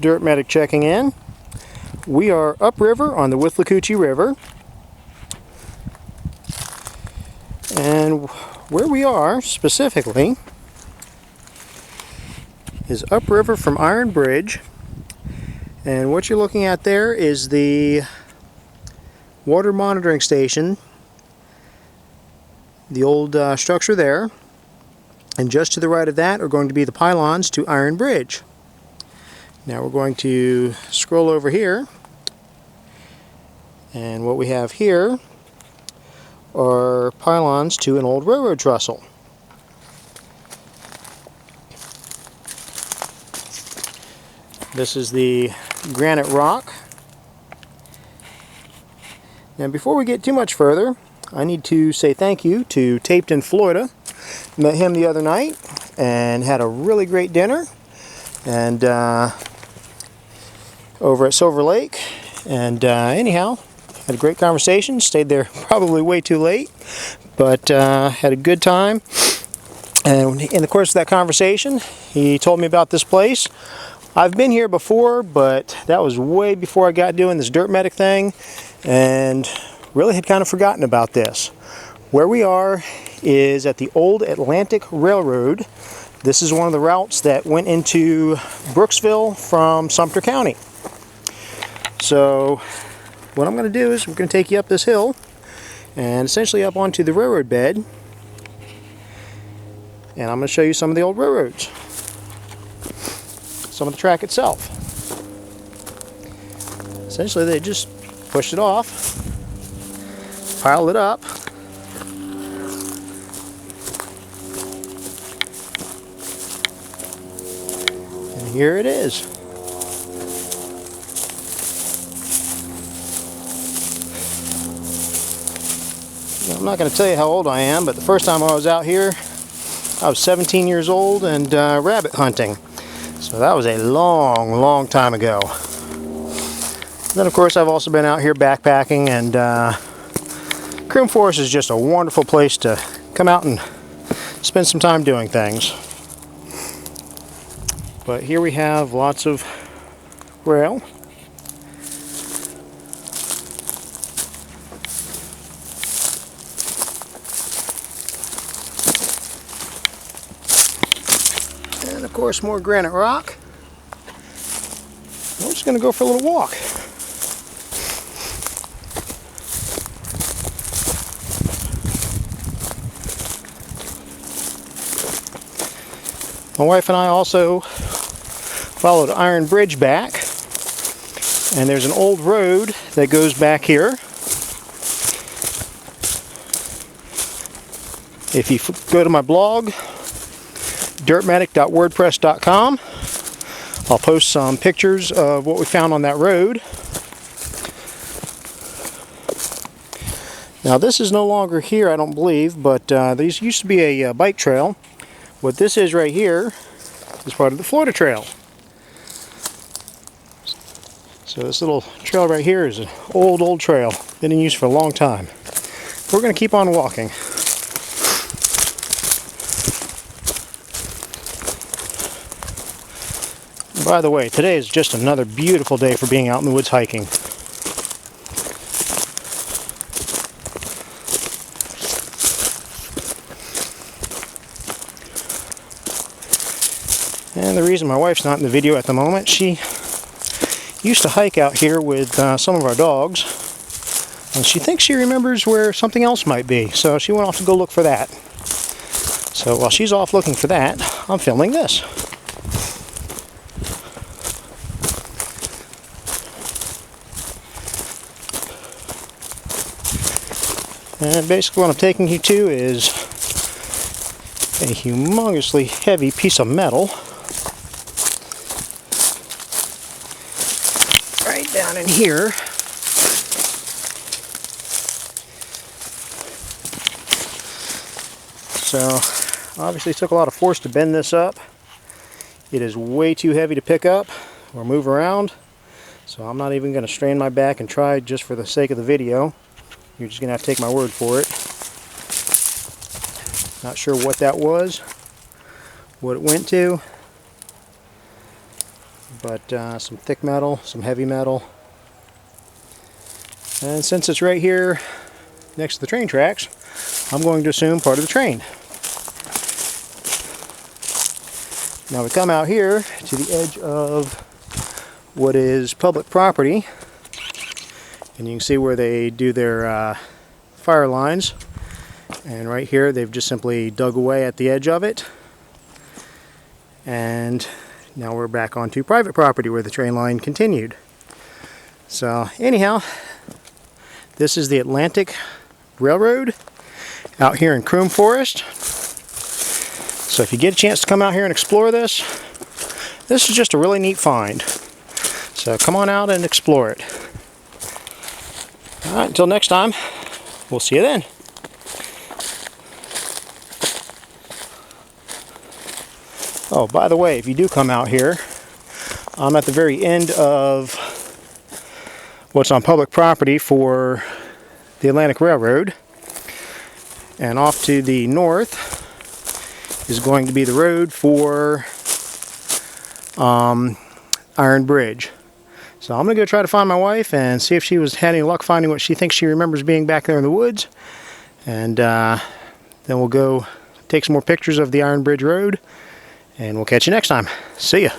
Dirt Medic checking in. We are upriver on the Withlacoochee River. And where we are specifically is upriver from Iron Bridge. And what you're looking at there is the water monitoring station, the old structure there. And just to the right of that are going to be the pylons to Iron Bridge. Now we're going to scroll over here, and what we have here are pylons to an old railroad trestle. This is the granite rock. Now before we get too much further, I need to say thank you to Taped in Florida. Met him the other night and had a really great dinner, and over at Silver Lake, and anyhow, had a great conversation. Stayed there probably way too late, but had a good time. And in the course of that conversation, he told me about this place. I've been here before, but that was way before I got doing this Dirt Medic thing, and really had kind of forgotten about this. Where we are is at the old Atlantic Railroad. This is one of the routes that went into Brooksville from Sumter County. So what I'm going to do is we're going to take you up this hill and essentially up onto the railroad bed, and I'm going to show you some of the old railroads, some of the track itself. Essentially they just pushed it off, piled it up, and here it is. I'm not going to tell you how old I am, but the first time I was out here, I was 17 years old and rabbit hunting. So that was a long time ago. Then of course I've also been out here backpacking, and Croom Forest is just a wonderful place to come out and spend some time doing things. But here we have lots of rail. And of course more granite rock. We're just going to go for a little walk. My wife and I also followed Iron Bridge back, and there's an old road that goes back here. If you go to my blog, dirtmedic.wordpress.com, I'll post some pictures of what we found on that road. Now this is no longer here, I don't believe, but there used to be a bike trail. What this is right here is part of the Florida Trail. So this little trail right here is an old trail, been in use for a long time. We're going to keep on walking. By the way, today is just another beautiful day for being out in the woods hiking. And the reason my wife's not in the video at the moment, she used to hike out here with some of our dogs, and she thinks she remembers where something else might be, so she went off to go look for that. So while she's off looking for that, I'm filming this. And basically what I'm taking you to is a humongously heavy piece of metal right down in here. So obviously it took a lot of force to bend this up. It is way too heavy to pick up or move around, so I'm not even going to strain my back and try just for the sake of the video. You're just going to have to take my word for it. Not sure what that was, what it went to, but some thick metal, some heavy metal. And since it's right here next to the train tracks, I'm going to assume part of the train. Now we come out here to the edge of what is public property, and you can see where they do their fire lines. And right here they've just simply dug away at the edge of it. And now we're back onto private property where the train line continued. So anyhow, this is the Atlantic Railroad out here in Croom Forest. So if you get a chance to come out here and explore this, this is just a really neat find. So come on out and explore it. Alright, until next time, we'll see you then. Oh, by the way, if you do come out here, I'm at the very end of what's on public property for the Atlantic Railroad. And off to the north is going to be the road for Iron Bridge. So I'm going to go try to find my wife and see if she had any luck finding what she thinks she remembers being back there in the woods. And then we'll go take some more pictures of the Iron Bridge Road. And we'll catch you next time. See ya.